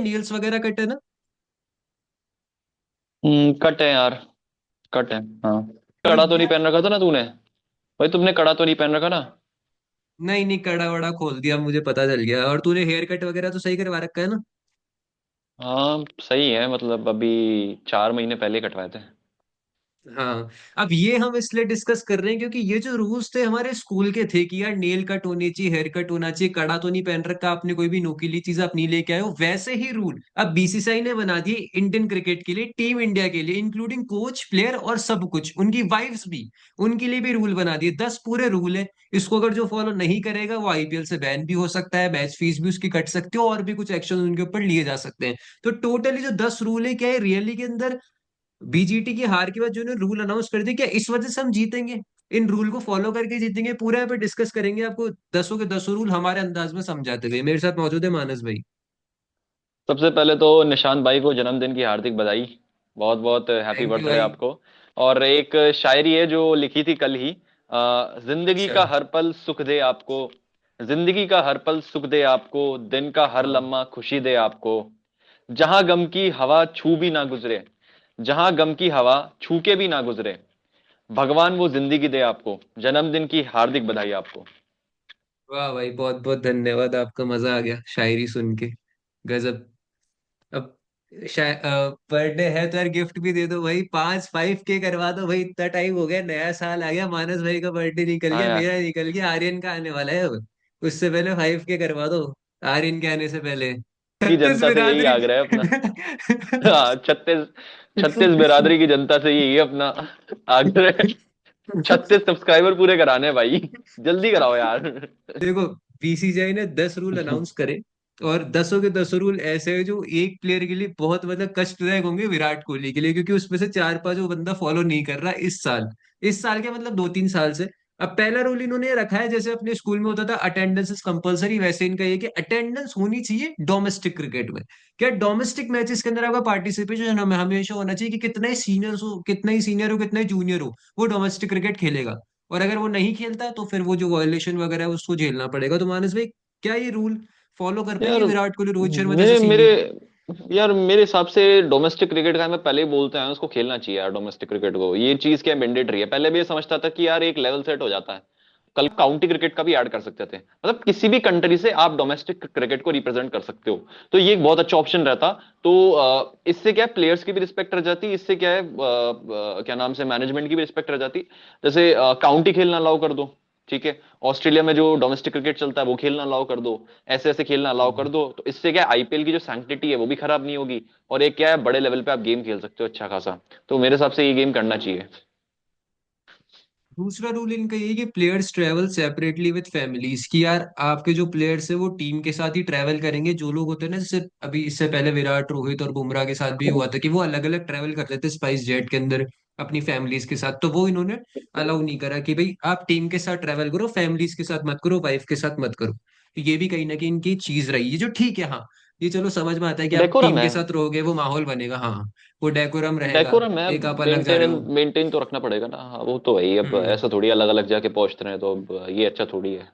Niels वगैरह cut है ना? कट है यार। कट है। हाँ। तो कड़ा तो नहीं यार, पहन रखा था ना तूने? भाई तुमने कड़ा तो नहीं पहन रखा ना? नहीं नहीं, कड़ा वड़ा खोल दिया, मुझे पता चल गया। और तूने हेयर कट वगैरह तो सही करवा रखा है ना? हाँ सही है, मतलब अभी 4 महीने पहले कटवाए थे। हाँ। अब ये हम इसलिए डिस्कस कर रहे हैं क्योंकि ये जो रूल्स थे हमारे स्कूल के थे कि यार नेल कट होनी चाहिए, हेयर कट होना चाहिए, कड़ा तो नहीं पहन रखा आपने, कोई भी नोकीली चीज आप नहीं लेके आए हो, वैसे ही रूल अब बीसीसीआई ने बना दिए इंडियन क्रिकेट के लिए, टीम इंडिया के लिए, इंक्लूडिंग कोच, प्लेयर और सब कुछ, उनकी वाइफ्स भी, उनके लिए भी रूल बना दिए। 10 पूरे रूल है। इसको अगर जो फॉलो नहीं करेगा वो आईपीएल से बैन भी हो सकता है, मैच फीस भी उसकी कट सकती है, और भी कुछ एक्शन उनके ऊपर लिए जा सकते हैं। तो टोटली जो 10 रूल है, क्या है रियली के अंदर बीजीटी की हार के बाद जो उन्होंने रूल अनाउंस कर दिए, क्या इस वजह से हम जीतेंगे? इन रूल को फॉलो करके जीतेंगे? पूरा यहाँ पे डिस्कस करेंगे, आपको दसों के दसों रूल हमारे अंदाज में समझाते हुए। मेरे साथ मौजूद है मानस भाई। सबसे पहले तो निशांत भाई को जन्मदिन की हार्दिक बधाई। बहुत बहुत हैप्पी थैंक यू बर्थडे भाई। आपको। और एक शायरी है जो लिखी थी कल ही। जिंदगी अच्छा। का हर पल सुख दे आपको। जिंदगी का हर पल सुख दे आपको। दिन का हर हाँ। लम्हा खुशी दे आपको। जहां गम की हवा छू भी ना गुजरे। जहां गम की हवा छू के भी ना गुजरे। भगवान वो जिंदगी दे आपको। जन्मदिन की हार्दिक बधाई आपको। वाह भाई, बहुत बहुत धन्यवाद आपका, मजा आ गया शायरी सुन के। गजब। अब बर्थडे है तो यार गिफ्ट भी दे दो भाई, 5 के करवा दो भाई, इतना टाइम हो गया, नया साल आ गया, मानस भाई का बर्थडे निकल हाँ गया, यार। मेरा निकल गया, आर्यन का आने वाला है अब। उससे पहले 5 के करवा दो, आर्यन के आने से पहले। की छत्तीस जनता से यही बिरादरी। आग्रह है अपना। हाँ, 36। 36 बिरादरी की जनता से यही है अपना आग्रह। 36 सब्सक्राइबर पूरे कराने हैं भाई। जल्दी कराओ यार। देखो, बीसीसीआई ने 10 रूल अनाउंस करे, और दसों के दसों रूल ऐसे हैं जो एक प्लेयर के लिए बहुत मतलब कष्टदायक होंगे, विराट कोहली के लिए, क्योंकि उसमें से 4 5 वो बंदा फॉलो नहीं कर रहा इस साल के मतलब 2 3 साल से। अब पहला रूल इन्होंने ये रखा है, जैसे अपने स्कूल में होता था अटेंडेंस इज कंपलसरी, वैसे इनका ये कि अटेंडेंस होनी चाहिए डोमेस्टिक क्रिकेट में। क्या डोमेस्टिक मैचेस के अंदर आपका पार्टिसिपेशन हमें हमेशा होना चाहिए, कि कितना ही सीनियर हो, कितना ही सीनियर हो, कितना ही जूनियर हो, वो डोमेस्टिक क्रिकेट खेलेगा। और अगर वो नहीं खेलता है तो फिर वो जो वायलेशन वगैरह है उसको झेलना पड़ेगा। तो मानस भाई, क्या ये रूल फॉलो कर पाएंगे यार विराट कोहली, रोहित शर्मा जैसे मेरे मेरे सीनियर? यार मेरे हिसाब से डोमेस्टिक क्रिकेट का मैं पहले ही बोलते हैं उसको खेलना चाहिए यार। डोमेस्टिक क्रिकेट को ये चीज क्या मैंडेटरी है। पहले भी ये समझता था कि यार एक लेवल सेट हो जाता है। कल काउंटी क्रिकेट का भी ऐड कर सकते थे, मतलब किसी भी कंट्री से आप डोमेस्टिक क्रिकेट को रिप्रेजेंट कर सकते हो। तो ये एक बहुत अच्छा ऑप्शन रहता। तो इससे क्या है, प्लेयर्स की भी रिस्पेक्ट रह जाती। इससे क्या है, क्या नाम से, मैनेजमेंट की भी रिस्पेक्ट रह जाती। जैसे काउंटी खेलना अलाउ कर दो। ठीक है। ऑस्ट्रेलिया में जो डोमेस्टिक क्रिकेट चलता है वो खेलना अलाउ कर दो। ऐसे ऐसे खेलना अलाउ कर दो, तो इससे क्या है, आईपीएल की जो सैंक्टिटी है वो भी खराब नहीं होगी। और एक क्या है, बड़े लेवल पे आप गेम खेल सकते हो अच्छा खासा। तो मेरे हिसाब से ये गेम करना चाहिए। दूसरा रूल इनका ये है कि players travel separately with families, की यार आपके जो प्लेयर्स है वो टीम के साथ ही ट्रेवल करेंगे। जो लोग होते हैं ना, जैसे अभी इससे पहले विराट, रोहित और बुमराह के साथ भी हुआ था कि वो अलग अलग ट्रेवल करते थे स्पाइस जेट के अंदर अपनी फैमिलीज के साथ, तो वो इन्होंने अलाउ नहीं करा कि भाई आप टीम के साथ ट्रेवल करो, फैमिलीज के साथ मत करो, वाइफ के साथ मत करो। तो ये भी कहीं ना कहीं इनकी चीज रही है, जो ठीक है। हाँ, ये चलो समझ में आता है कि आप डेकोरम टीम है। के साथ रहोगे, वो माहौल बनेगा, हाँ। वो डेकोरम रहेगा। डेकोरम है। एक आप अलग जा रहे मेंटेन हो। मेंटेन तो रखना पड़ेगा ना। हाँ, वो तो है ही। अब हम्म। ऐसा थोड़ी अलग अलग जाके पहुंचते रहे, तो अब ये अच्छा थोड़ी है।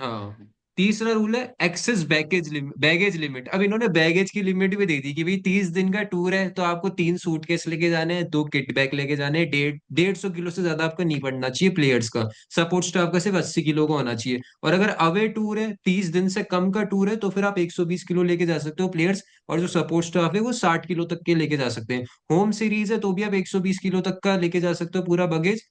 हाँ। तीसरा रूल है एक्सेस बैगेज लिमिट। अब इन्होंने बैगेज की लिमिट भी दे दी कि भाई 30 दिन का टूर है तो आपको 3 सूटकेस लेके जाने हैं, 2 किट बैग लेके जाने हैं, 150 किलो से ज्यादा आपका नहीं पड़ना चाहिए प्लेयर्स का। सपोर्ट स्टाफ का सिर्फ 80 किलो का होना चाहिए। और अगर अवे टूर है, 30 दिन से कम का टूर है, तो फिर आप 120 किलो लेके जा सकते हो प्लेयर्स। और जो सपोर्ट स्टाफ है वो 60 किलो तक के लेके जा सकते हैं। होम सीरीज है तो भी आप 120 किलो तक का लेके जा सकते हो पूरा बगेज,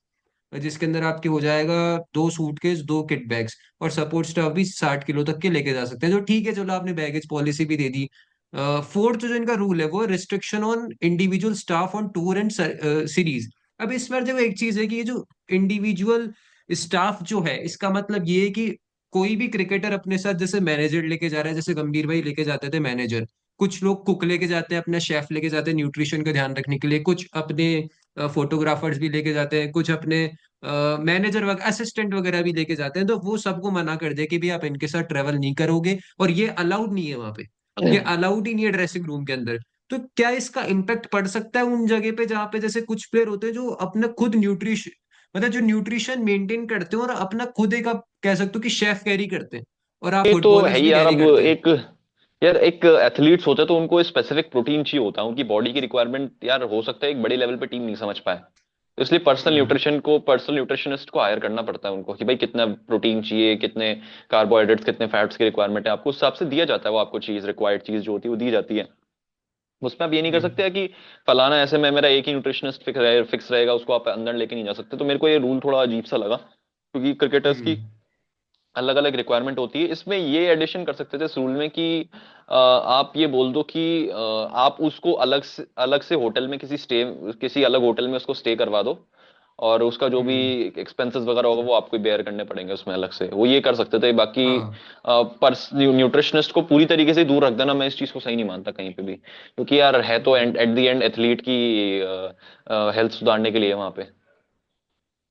जिसके अंदर आपके हो जाएगा 2 सूटकेस, 2 किट बैग्स। और सपोर्ट स्टाफ भी 60 किलो तक के लेके जा सकते हैं। तो ठीक है, चलो आपने बैगेज पॉलिसी भी दे दी। फोर्थ जो इनका रूल है वो restriction on individual staff on tour and series. अब इसमें देखो एक चीज है कि ये जो इंडिविजुअल स्टाफ जो है, इसका मतलब ये है कि कोई भी क्रिकेटर अपने साथ जैसे मैनेजर लेके जा रहा है, जैसे गंभीर भाई लेके जाते थे मैनेजर, कुछ लोग कुक लेके जाते हैं, अपना शेफ लेके जाते हैं न्यूट्रिशन का ध्यान रखने के लिए, कुछ अपने फोटोग्राफर्स भी लेके जाते हैं, कुछ अपने मैनेजर वगैरह असिस्टेंट वगैरह भी लेके जाते हैं। तो वो सबको मना कर दे कि भी आप इनके साथ ट्रेवल नहीं करोगे, और ये अलाउड नहीं है वहां पे, ये अलाउड ही नहीं है ड्रेसिंग रूम के अंदर। तो क्या इसका इम्पैक्ट पड़ सकता है उन जगह पे जहाँ पे जैसे कुछ प्लेयर होते हैं जो अपना खुद न्यूट्रिशन, मतलब जो न्यूट्रिशन मेंटेन करते हैं और अपना खुद एक, आप कह सकते हो कि शेफ कैरी करते हैं, और आप ये तो है फुटबॉलर्स ही भी यार। कैरी अब करते हैं। यार एक एथलीट्स होते हैं तो उनको स्पेसिफिक प्रोटीन चाहिए होता है, उनकी बॉडी की रिक्वायरमेंट यार हो सकता है एक बड़े लेवल पे टीम नहीं समझ पाए, तो इसलिए हम्म। पर्सनल न्यूट्रिशनिस्ट को हायर करना पड़ता है उनको, कि भाई कितना प्रोटीन चाहिए, कितने कार्बोहाइड्रेट्स, कितने फैट्स की रिक्वायरमेंट है, आपको उस हिसाब से दिया जाता है, वो आपको चीज रिक्वायर्ड चीज जो होती है वो दी जाती है। उसमें आप ये नहीं कर हम्म। सकते हैं कि फलाना ऐसे में मेरा एक ही न्यूट्रिशनिस्ट फिक्स रहेगा, उसको आप अंदर लेके नहीं जा सकते। तो मेरे को ये रूल थोड़ा अजीब सा लगा, क्योंकि क्रिकेटर्स की हम्म। अलग अलग रिक्वायरमेंट होती है। इसमें ये एडिशन कर सकते थे इस रूल में कि आप ये बोल दो कि आप उसको अलग से होटल में किसी अलग होटल में उसको स्टे करवा दो, और उसका जो भी हम्म। एक्सपेंसेस वगैरह होगा वो आपको बेयर करने पड़ेंगे उसमें अलग से, वो ये कर सकते थे। बाकी हाँ। पर्स न्यूट्रिशनिस्ट को पूरी तरीके से दूर रख देना, मैं इस चीज को सही नहीं मानता कहीं पे भी, क्योंकि यार है तो हम्म। एट द एंड एथलीट की हेल्थ सुधारने के लिए वहां पे।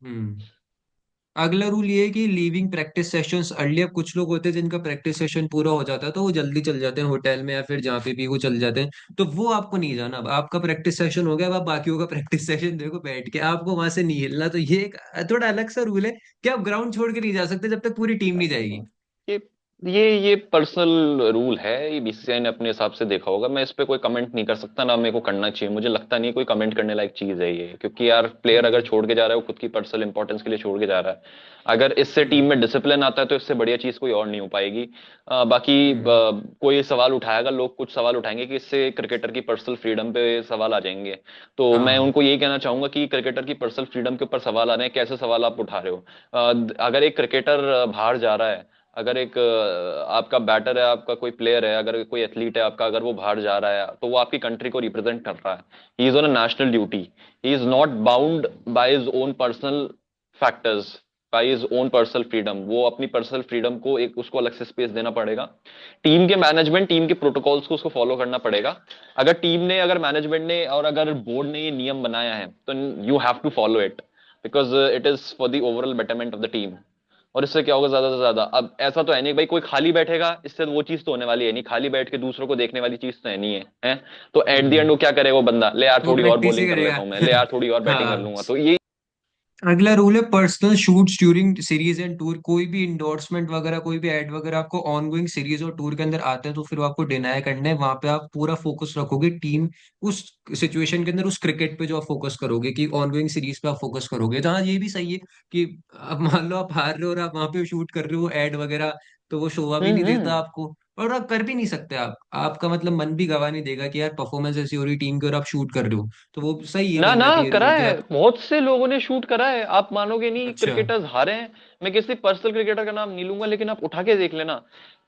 हम्म। अगला रूल ये है कि लीविंग प्रैक्टिस सेशंस अर्ली। अब कुछ लोग होते हैं जिनका प्रैक्टिस सेशन पूरा हो जाता है तो वो जल्दी चल जाते हैं होटल में या फिर जहाँ पे भी वो चल जाते हैं, तो वो आपको नहीं जाना। अब आपका प्रैक्टिस सेशन हो गया, अब आप बाकियों का प्रैक्टिस सेशन देखो बैठ के, आपको वहां से नहीं हिलना। तो ये एक थोड़ा अलग सा रूल है कि आप ग्राउंड छोड़ के नहीं जा सकते जब तक पूरी टीम नहीं जाएगी। ये ये पर्सनल रूल है, ये बीसीसीआई ने अपने हिसाब से देखा होगा, मैं इस पे कोई कमेंट नहीं कर सकता, ना मेरे को करना चाहिए, मुझे लगता नहीं कोई कमेंट करने लायक चीज है ये, क्योंकि यार प्लेयर अगर हम्म। छोड़ के जा रहा है वो खुद की पर्सनल इंपॉर्टेंस के लिए छोड़ के जा रहा है। अगर इससे टीम हम्म। में डिसिप्लिन आता है तो इससे बढ़िया चीज कोई और नहीं हो पाएगी। बाकी हम्म। कोई सवाल उठाएगा, लोग कुछ सवाल उठाएंगे कि इससे क्रिकेटर की पर्सनल फ्रीडम पे सवाल आ जाएंगे, तो मैं हाँ। उनको यही कहना चाहूंगा कि क्रिकेटर की पर्सनल फ्रीडम के ऊपर सवाल आ रहे हैं, कैसे सवाल आप उठा रहे हो। अगर एक क्रिकेटर बाहर जा रहा है, अगर एक आपका बैटर है, आपका कोई प्लेयर है, अगर कोई एथलीट है आपका, अगर वो बाहर जा रहा है तो वो आपकी कंट्री को रिप्रेजेंट कर रहा है, he is on a national duty, he is not bound by his own personal factors, by his own personal freedom, वो अपनी पर्सनल फ्रीडम को एक उसको अलग से स्पेस देना पड़ेगा। टीम के मैनेजमेंट, टीम के प्रोटोकॉल्स को उसको फॉलो करना पड़ेगा। अगर मैनेजमेंट ने और अगर बोर्ड ने ये नियम बनाया है तो you have to follow it, because it is for the overall betterment of the team. और इससे क्या होगा ज्यादा से ज्यादा, अब ऐसा तो है नहीं भाई कोई खाली बैठेगा, इससे वो चीज तो होने वाली है नहीं, खाली बैठ के दूसरों को देखने वाली चीज तो है नहीं है। तो एट द एंड हम्म। वो क्या करेगा, वो बंदा ले यार वो थोड़ी और प्रैक्टिस ही बॉलिंग कर करेगा। लेता हूँ मैं, ले यार थोड़ी और बैटिंग कर हाँ। लूंगा, तो ये। अगला रूल है personal shoots during series and tour. कोई भी इंडोर्समेंट वगैरह, कोई भी एड वगैरह आपको ऑनगोइंग सीरीज और टूर के अंदर आते हैं तो फिर वो आपको डिनाई करना है। वहां पे आप पूरा फोकस रखोगे टीम उस सिचुएशन के अंदर, उस क्रिकेट पे जो आप फोकस करोगे कि ऑनगोइंग सीरीज पे आप फोकस करोगे। तो हाँ, ये भी सही है कि अब मान लो आप हार रहे हो और आप वहां पे शूट कर रहे हो एड वगैरह, तो वो शोभा भी नहीं देता हम्म। आपको। और आप कर भी नहीं सकते, आप आपका मतलब मन भी गवा नहीं देगा कि यार परफॉर्मेंस ऐसी हो रही टीम की और आप शूट कर रहे हो। तो वो सही है ना कहीं ना ना कहीं करा रूल कि है, आप। बहुत से लोगों ने शूट करा है, आप मानोगे नहीं, अच्छा। क्रिकेटर्स हारे हैं। मैं किसी पर्सनल क्रिकेटर का नाम नहीं लूंगा, लेकिन आप उठा के देख लेना,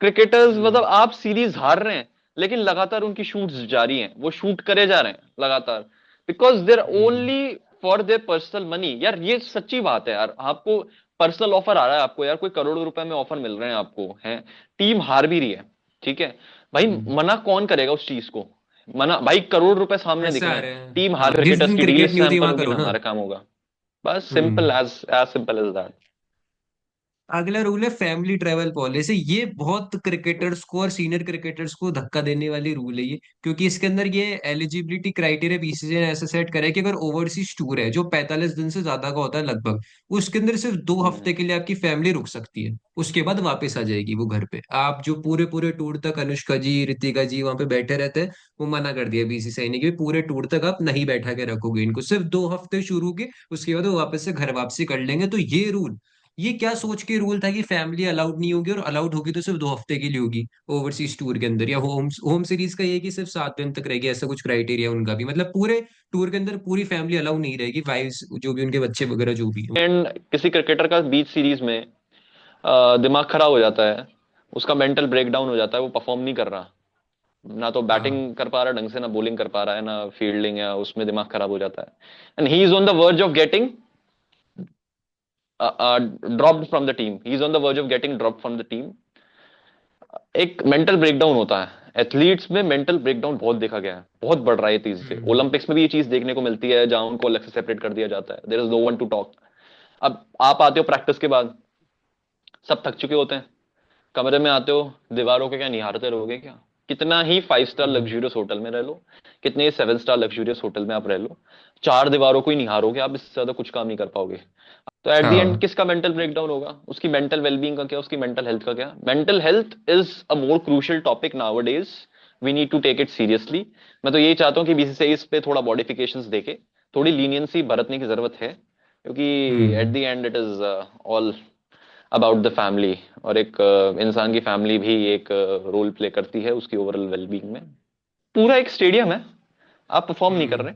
क्रिकेटर्स हम्म। मतलब आप सीरीज हार रहे हैं लेकिन लगातार उनकी शूट्स जारी हैं, वो शूट करे जा रहे हैं लगातार, because there hmm. Only for their personal money. यार ये सच्ची बात है यार, आपको पर्सनल ऑफर आ रहा है, आपको यार कोई करोड़ों रुपए में ऑफर मिल रहे हैं आपको, हैं, टीम हार भी रही है, ठीक है, भाई हम्म। मना कौन करेगा उस चीज को, मना भाई, करोड़ रुपए सामने दिख ऐसा रहे आ हैं, रहा है। टीम हार, हाँ, जिस क्रिकेटर्स दिन की डील क्रिकेट नहीं होती सैंपल वहां होगी करो ना, ना। हमारा काम होगा। बस simple, hmm. As simple as that. अगला रूल है फैमिली ट्रैवल पॉलिसी। ये बहुत क्रिकेटर्स को और सीनियर क्रिकेटर्स को धक्का देने वाली रूल है ये, क्योंकि इसके अंदर ये एलिजिबिलिटी क्राइटेरिया बीसीसीआई ने ऐसा सेट करा है कि अगर ओवरसीज टूर है जो 45 दिन से ज्यादा का होता है लगभग, उसके अंदर सिर्फ 2 हफ्ते के लिए आपकी फैमिली रुक सकती है, उसके बाद वापस आ जाएगी वो घर पे। आप जो पूरे पूरे टूर तक अनुष्का जी, ऋतिका जी वहां पे बैठे रहते हैं, वो मना कर दिया बीसीसीआई ने कि पूरे टूर तक आप नहीं बैठा के रखोगे इनको, सिर्फ 2 हफ्ते शुरू के, उसके बाद वो वापस से घर वापसी कर लेंगे। तो ये रूल, ये क्या सोच के रूल था कि फैमिली अलाउड नहीं होगी, और अलाउड होगी तो सिर्फ 2 हफ्ते के लिए होगी ओवरसीज टूर के अंदर, या होम होम सीरीज का ये है कि सिर्फ 7 दिन तक रहेगी। ऐसा कुछ क्राइटेरिया उनका भी, मतलब पूरे टूर के अंदर पूरी फैमिली अलाउड नहीं रहेगी, वाइफ्स जो भी उनके बच्चे वगैरह जो भी है। एंड किसी क्रिकेटर का बीच सीरीज में दिमाग खराब हो जाता है, उसका मेंटल ब्रेकडाउन हो जाता है, वो परफॉर्म नहीं कर रहा, ना तो हाँ। बैटिंग कर पा रहा है ढंग से, ना बॉलिंग कर पा रहा है, ना फील्डिंग, या उसमें दिमाग खराब हो जाता है, and he is on the verge of getting dropped from the team, he is on the verge of getting dropped from the team. एक मेंटल ब्रेकडाउन होता है एथलीट्स में, मेंटल ब्रेकडाउन बहुत देखा गया है, बहुत बढ़ रहा है तेजी से, हम्म। ओलंपिक्स में भी ये चीज देखने को मिलती है, जहां उनको अलग से सेपरेट कर दिया जाता है, there is no one to talk. अब आप आते हो प्रैक्टिस के बाद, सब थक चुके होते हैं, कमरे में आते हो, दीवारों के क्या निहारते रहोगे क्या, कितना ही 5 स्टार हम्म। लग्जूरियस होटल में रह लो, कितने ही 7 स्टार लग्जूरियस होटल में आप रह लो, चार दीवारों को ही निहारोगे आप, इससे ज्यादा कुछ काम नहीं कर पाओगे। तो एट द एंड हाँ। किसका मेंटल ब्रेकडाउन होगा? उसकी मेंटल वेलबींग का क्या, उसकी मेंटल हेल्थ का क्या? Mental health is a more crucial topic nowadays, we need to take it seriously. मैं तो यही चाहता हूँ कि बीसीसीआई इस पे थोड़ा मॉडिफिकेशंस देके थोड़ी लीनियंसी बरतने की जरूरत है, क्योंकि at hmm. The end it is all about the family. और एक इंसान की फैमिली भी एक रोल प्ले करती है उसकी ओवरऑल वेलबींग में। पूरा एक स्टेडियम है, आप परफॉर्म नहीं कर हम्म। रहे,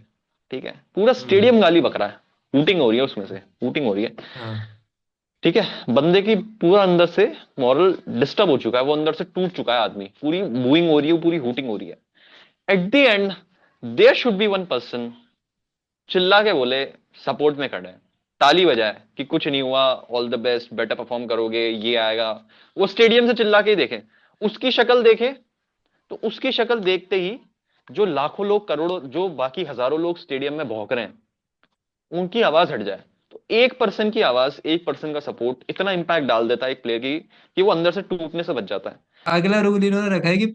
ठीक है, पूरा हम्म। स्टेडियम गाली बक रहा है, हूटिंग हो रही है उसमें से, हूटिंग हो रही है, हाँ। ठीक है, बंदे की पूरा अंदर से मॉरल डिस्टर्ब हो चुका है, वो अंदर से टूट चुका है आदमी, पूरी बूइंग हो रही है, पूरी हूटिंग हो रही है। At the end there should be one person चिल्ला के बोले, सपोर्ट में खड़े हैं, ताली बजाए कि कुछ नहीं हुआ, all the best, better perform करोगे, ये आएगा। वो स्टेडियम से चिल्ला के ही देखे, उसकी शक्ल देखे, तो उसकी शक्ल देखते ही जो लाखों लोग, करोड़ों, जो बाकी हजारों लोग स्टेडियम में भौंक रहे हैं, उनकी आवाज हट जाए। तो एक पर्सन की आवाज, एक पर्सन का सपोर्ट इतना इंपैक्ट डाल देता है एक प्लेयर की कि वो अंदर से टूटने से बच जाता है। अगला रूल इन्होंने रखा है कि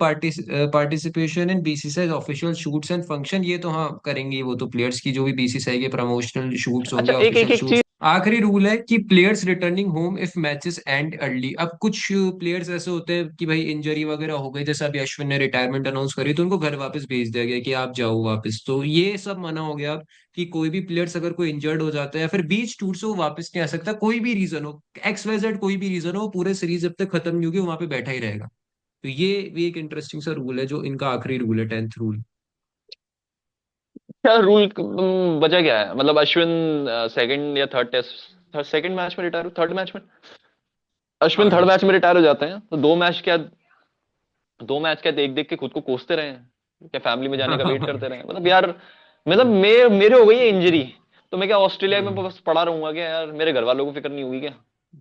participation in BCCI official shoots and function. ये तो हाँ करेंगे, वो तो प्लेयर्स की जो भी बीसीसीआई के प्रमोशनल शूट्स अच्छा, होंगे, एक एक ऑफिशियल एक चीज। शूट्स। आखिरी रूल है कि players returning home if matches and early. अब कुछ प्लेयर्स ऐसे होते हैं कि भाई इंजरी वगैरह हो गई, जैसे अभी अश्विन ने रिटायरमेंट अनाउंस करी, तो उनको घर वापस भेज दिया गया कि आप जाओ वापस। तो ये सब मना हो गया अब, कि कोई भी प्लेयर्स अगर कोई इंजर्ड हो जाता है या फिर बीच टूर से वो वापस नहीं आ सकता, कोई भी रीजन हो, एक्स वाई जेड कोई भी रीजन हो, वो पूरे सीरीज जब तक खत्म नहीं होगी वो वहां पे बैठा ही रहेगा। तो ये भी एक इंटरेस्टिंग सा रूल है, जो इनका आखिरी रूल है, 10th रूल। क्या रूल बचा क्या है? मतलब अश्विन सेकंड या थर्ड टेस्ट, सेकंड मैच में रिटायर, थर्ड मैच में, अश्विन थर्ड थर्ड। मैच में रिटायर हो जाते हैं, तो दो मैच क्या, दो मैच क्या देख देख के खुद को कोसते रहे हैं क्या? फैमिली में जाने का वेट करते रहे? मतलब यार, मतलब मेरे हो गई है इंजरी, तो मैं क्या ऑस्ट्रेलिया में बस पड़ा रहूंगा क्या यार? मेरे घर वालों को फिक्र नहीं हुई क्या?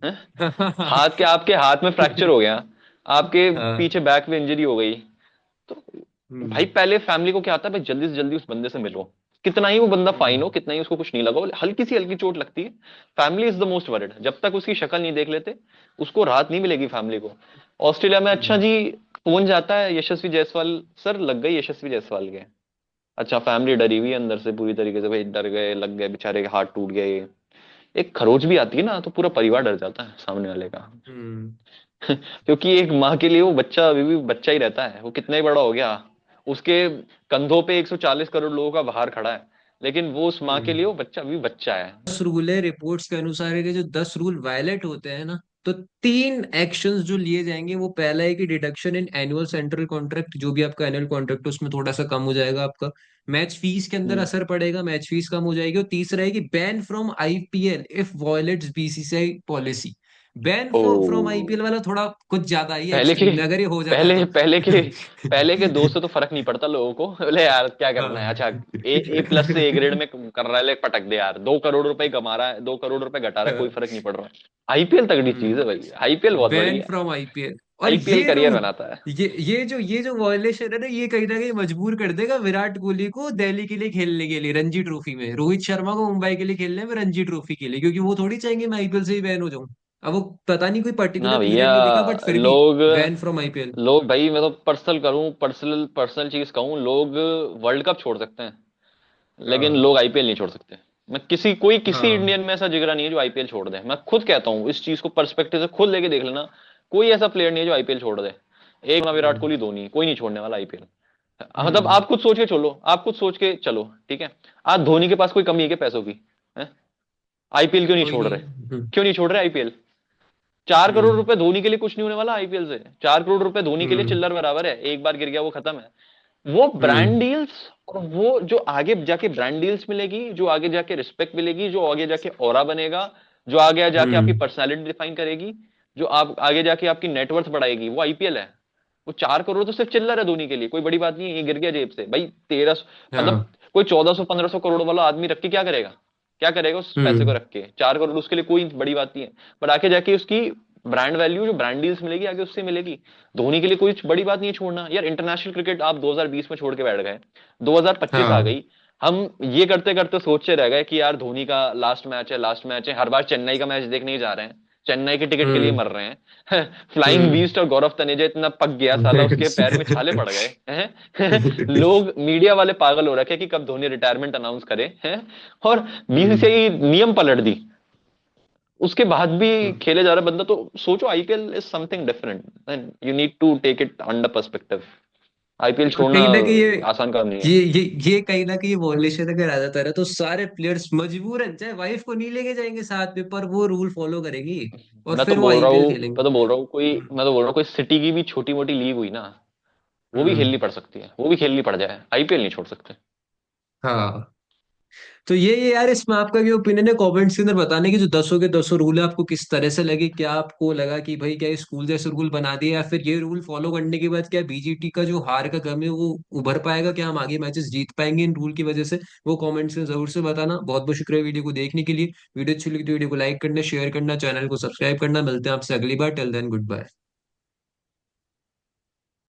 हैं? हाथ के, आपके हाथ में फ्रैक्चर हो गया, आपके हाँ। पीछे बैक में इंजरी हो गई, तो भाई हम्म। पहले फैमिली को क्या आता है भाई, जल्दी से जल्दी उस बंदे से मिलो। कितना ही वो बंदा फाइन हो, हम्म। कितना ही उसको कुछ नहीं लगा हो, हल्की सी हल्की चोट लगती है, family is the most worried. जब तक उसकी शक्ल नहीं देख लेते, उसको राहत नहीं मिलेगी फैमिली को। ऑस्ट्रेलिया में अच्छा हम्म। जी, फोन जाता है, यशस्वी जायसवाल सर लग गई, यशस्वी जायसवाल के। अच्छा, फैमिली डरी हुई है अंदर से पूरी तरीके से, भाई डर गए, लग गए बेचारे के, हाथ टूट गए। एक खरोच भी आती है ना, तो पूरा परिवार डर जाता है सामने वाले का। हम्म। क्योंकि एक माँ के लिए वो बच्चा अभी भी बच्चा ही रहता है, वो कितना ही बड़ा हो गया, उसके कंधों पे 140 करोड़ लोगों का भार खड़ा है, लेकिन वो उस माँ के लिए हम्म। वो बच्चा अभी बच्चा है। 10 रूल है रिपोर्ट्स के अनुसार, है कि जो 10 रूल वायलेट होते हैं ना, तो 3 एक्शंस जो लिए जाएंगे। वो पहला है कि deduction in annual central contract, जो भी आपका एनुअल कॉन्ट्रैक्ट है उसमें थोड़ा सा कम हो जाएगा आपका। मैच फीस के अंदर हम्म। असर पड़ेगा, मैच फीस कम हो जाएगी। और तीसरा है कि ban from IPL if violates BCCI policy. Ban oh, from IPL वाला थोड़ा कुछ ज्यादा ही पहले के एक्सट्रीम है, अगर ये हो जाता है पहले तो। पहले के दो से तो फर्क नहीं पड़ता लोगों को, बोले यार क्या करना है, हाँ। अच्छा ए प्लस से ए ग्रेड में कर रहा है, ले पटक दे यार, 2 करोड़ रुपए कमा रहा है, 2 करोड़ रुपए घटा रहा है, कोई फर्क नहीं पड़ रहा है। आईपीएल तगड़ी चीज है हम्म। भाई, आईपीएल बहुत बड़ी बैन है। From IPL. और आईपीएल ये करियर रूल, बनाता है। ये जो वॉयलेशन है ना, ये कहीं ना कहीं मजबूर कर देगा विराट कोहली को दिल्ली के लिए खेलने के लिए रणजी ट्रॉफी में, रोहित शर्मा को मुंबई के लिए खेलने में रणजी ट्रॉफी के लिए, क्योंकि वो थोड़ी चाहेंगे मैं आईपीएल से ही बैन हो जाऊं। अब वो पता नहीं कोई ना पर्टिकुलर भैया, पीरियड नहीं लिखा, बट फिर भी लोग बैन फ्रॉम आईपीएल। लोग भाई, मैं तो पर्सनल करूं, पर्सनल पर्सनल चीज कहूं, लोग वर्ल्ड कप छोड़ सकते हैं, लेकिन हाँ। लोग आईपीएल नहीं छोड़ सकते। मैं किसी हाँ। इंडियन में ऐसा जिगरा नहीं है जो आईपीएल छोड़ दे। मैं खुद कहता हूँ इस चीज को, पर्सपेक्टिव से खुद लेके देख लेना, कोई ऐसा प्लेयर नहीं है जो आईपीएल छोड़ दे। एक ना विराट हम्म। कोहली, धोनी, कोई नहीं छोड़ने वाला आईपीएल। मतलब हम्म। आप खुद सोच के चलो, आप खुद सोच के चलो, ठीक है, आज धोनी के पास कोई कमी है क्या पैसों की? है? आईपीएल क्यों नहीं कोई छोड़ नहीं रहे? है। हम्म। क्यों नहीं छोड़ रहे आईपीएल? 4 करोड़ हम्म। रुपए धोनी के लिए कुछ नहीं होने वाला आईपीएल से, 4 करोड़ रुपए धोनी के लिए हम्म। चिल्लर बराबर है, एक बार गिर गया वो खत्म है। वो ब्रांड हम्म। डील्स, और वो जो आगे जाके ब्रांड डील्स मिलेगी, जो आगे जाके रिस्पेक्ट मिलेगी, जो आगे जाके ऑरा बनेगा, जो आगे जाके आपकी हम्म। पर्सनालिटी डिफाइन करेगी, जो आप आगे जाके आपकी नेटवर्थ बढ़ाएगी, वो आईपीएल है। वो 4 करोड़ तो सिर्फ चिल्लर है धोनी के लिए, कोई बड़ी बात नहीं है, ये गिर गया जेब से भाई 1300, मतलब हाँ। कोई 1400 1500 करोड़ वाला आदमी रख के क्या करेगा? क्या करेगा उस पैसे को हम्म। रख के? 4 करोड़ उसके लिए कोई बड़ी बात नहीं है, पर आके जाके उसकी ब्रांड वैल्यू, जो ब्रांड डील्स मिलेगी आगे, उससे मिलेगी। धोनी के लिए कोई बड़ी बात नहीं है छोड़ना यार। इंटरनेशनल क्रिकेट आप 2020 में छोड़ के बैठ गए, 2025 आ हाँ। गई, हम ये करते करते सोचते रह गए कि यार धोनी का लास्ट मैच है, लास्ट मैच है, हर बार चेन्नई का मैच देखने ही जा रहे हैं, चेन्नई के टिकट के लिए हम्म। मर रहे हैं। फ्लाइंग हम्म। बीस्ट और गौरव तनेजा इतना पक गया साला, उसके पैर में छाले पड़ गए हैं। लोग मीडिया वाले पागल हो रखे कि कब धोनी रिटायरमेंट अनाउंस करे हैं, और हम्म। बीसीसीआई नियम पलट दी। उसके बाद भी हम्म। खेले जा रहा बंदा, तो सोचो IPL is something different and you need to take it under perspective. IPL और छोड़ना कहीं ना कहीं आसान काम नहीं है। ये कहीं ना कहीं वॉलेशन अगर आ जाता है तो सारे प्लेयर्स मजबूरन चाहे वाइफ को नहीं लेके जाएंगे साथ में, पर वो रूल फॉलो करेंगी और मैं तो फिर वो बोल रहा आईपीएल हूँ खेलेंगे। मैं तो बोल रहा हूँ कोई हम्म। मैं तो बोल रहा हूँ कोई सिटी की भी छोटी मोटी लीग हुई ना, वो भी हम्म। खेलनी पड़ सकती है, वो भी खेलनी पड़ जाए, आईपीएल नहीं छोड़ सकते। हाँ। तो ये यार इसमें आपका क्या ओपिनियन है कमेंट्स के अंदर बताने की, जो दसों के दसों रूल है आपको किस तरह से लगे? क्या आपको लगा कि भाई क्या स्कूल जैसे रूल बना दिए, या फिर ये रूल फॉलो करने के बाद क्या बीजीटी का जो हार का गम है वो उभर पाएगा? क्या हम आगे मैचेस जीत पाएंगे इन रूल की वजह से? वो कमेंट्स में जरूर से बताना। बहुत बहुत शुक्रिया वीडियो को देखने के लिए। वीडियो अच्छी लगी तो वीडियो को लाइक करना, शेयर करना, चैनल को सब्सक्राइब करना। मिलते हैं आपसे अगली बार। Till then good bye.